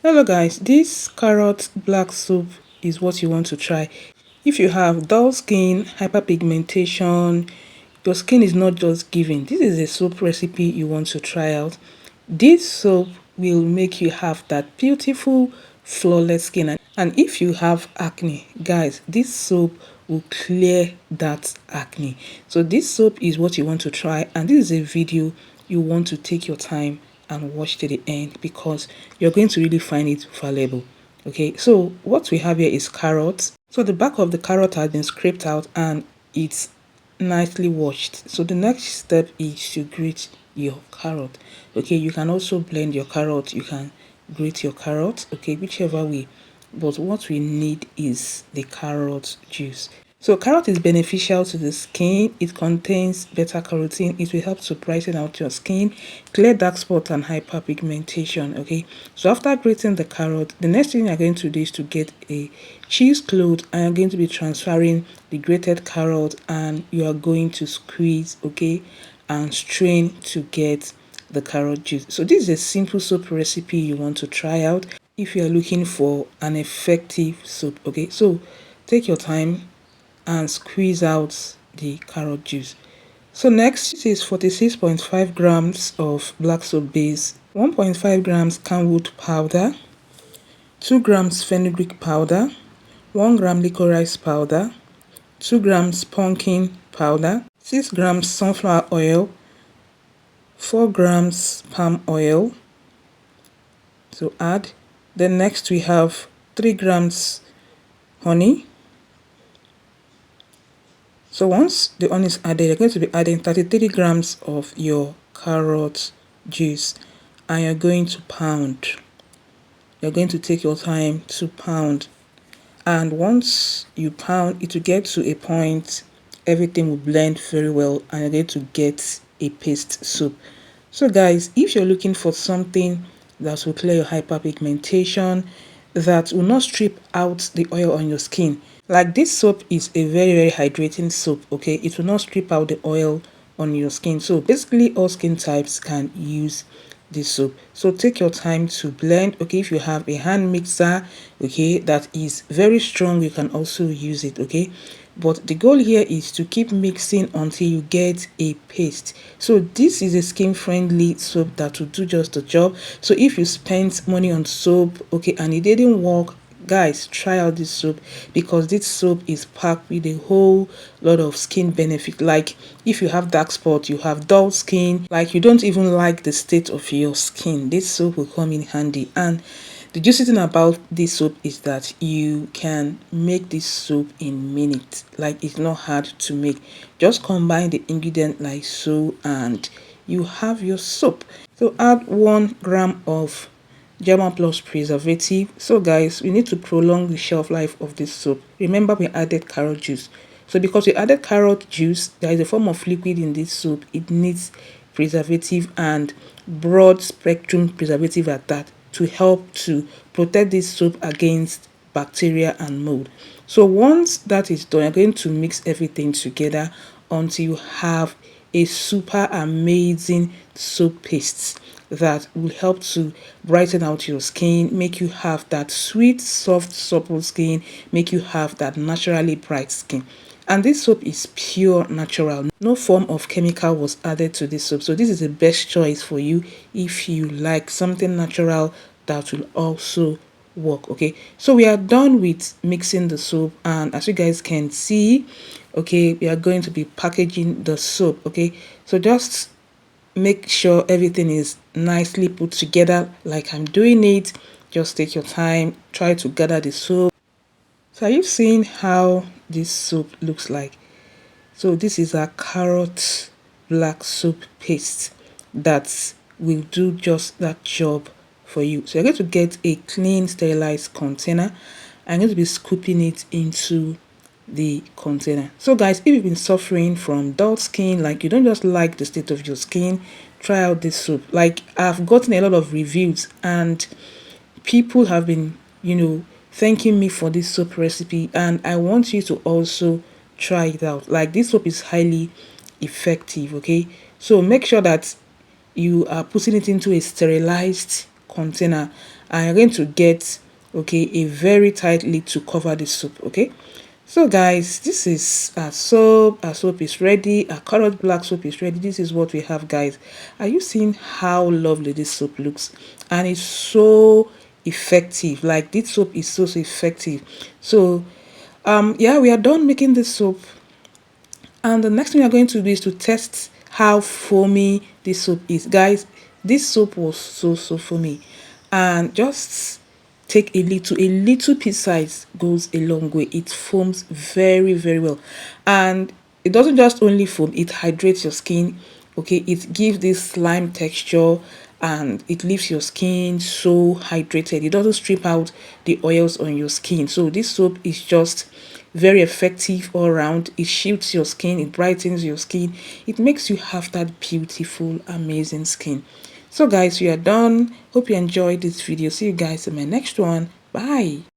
Hello guys, this carrot black soup is what you want to try. If you have dull skin, hyperpigmentation, your skin is not just giving, this is a soap recipe you want to try out. This soap will make you have that beautiful flawless skin, and if you have acne, guys, this soap will clear that acne. So this soap is what you want to try, and this is a video you want to take your time and watch to the end because you're going to really find it valuable. Okay, so what we have here is carrots. So the back of the carrot has been scraped out and it's nicely washed. So the next step is to grate your carrot. Okay, you can also blend your carrot, you can grate your carrot, okay, whichever way, but what we need is the carrot juice. So carrot is beneficial to the skin. It contains beta carotene. It will help to brighten out your skin, clear dark spots and hyperpigmentation. Okay, so after grating the carrot, the next thing you're going to do is to get a cheesecloth, and you're going to be transferring the grated carrot, and you are going to squeeze, okay, and strain to get the carrot juice. So this is a simple soap recipe you want to try out if you are looking for an effective soap. Okay, so take your time and squeeze out the carrot juice. So next is 46.5 grams of black soap base, 1.5 grams camwood powder, 2 grams fenugreek powder, 1 gram licorice powder, 2 grams pumpkin powder, 6 grams sunflower oil, 4 grams palm oil to add. Then next we have 3 grams honey. So once the honey is added, you're going to be adding 33 grams of your carrot juice, and you're going to pound. You're going to take your time to pound, and once you pound, it will get to a point everything will blend very well and you're going to get a paste soup. So guys, if you're looking for something that will clear your hyperpigmentation, that will not strip out the oil on your skin, like this soap is a very hydrating soap, okay, it will not strip out the oil on your skin. So basically all skin types can use this soap. So take your time to blend. Okay, if you have a hand mixer, okay, that is very strong, you can also use it. Okay, but the goal here is to keep mixing until you get a paste. So this is a skin friendly soap that will do just the job. So if you spent money on soap, okay, and it didn't work, guys, try out this soap because this soap is packed with a whole lot of skin benefit. Like if you have dark spot, you have dull skin, like you don't even like the state of your skin, this soap will come in handy. And the juicy thing about this soap is that you can make this soap in minutes. Like it's not hard to make. Just combine the ingredient like so and you have your soap. So add 1 gram of German Plus preservative. So guys, we need to prolong the shelf life of this soap. Remember, we added carrot juice. So because we added carrot juice, there is a form of liquid in this soap. It needs preservative, and broad spectrum preservative at that, to help to protect this soap against bacteria and mold. So once that is done, you're going to mix everything together until you have a super amazing soap paste that will help to brighten out your skin, make you have that sweet, soft, supple skin, make you have that naturally bright skin. And this soap is pure natural. No form of chemical was added to this soap. So this is the best choice for you if you like something natural that will also work. Okay, so we are done with mixing the soap, and as you guys can see, okay, we are going to be packaging the soap. Okay, so just make sure everything is nicely put together like I'm doing it. Just take your time, try to gather the soap. So are you seeing how this soap looks like? So this is a carrot black soap paste that will do just that job for you. So you're going to get a clean sterilized container. I'm going to be scooping it into the container. So guys, if you've been suffering from dull skin, like you don't just like the state of your skin, try out this soap. Like I've gotten a lot of reviews and people have been, thanking me for this soap recipe, and I want you to also try it out. Like this soap is highly effective. Okay, so make sure that you are putting it into a sterilized container, and you're going to get, okay, a very tight lid to cover the soup. Okay, so guys, this is our soap. Our soap is ready. Our carrot black soap is ready. This is what we have, guys. Are you seeing how lovely this soap looks? And it's so effective. Like, this soap is so effective. So yeah, we are done making this soap, and the next thing we are going to do is to test how foamy this soap is. Guys, this soap was so foamy, and just take a little piece size goes a long way. It foams very well, and it doesn't just only foam, it hydrates your skin. Okay, it gives this slime texture, and it leaves your skin so hydrated. It doesn't strip out the oils on your skin. So this soap is just very effective all around. It shields your skin, it brightens your skin, it makes you have that beautiful, amazing skin. So guys, we are done. Hope you enjoyed this video. See you guys in my next one. Bye.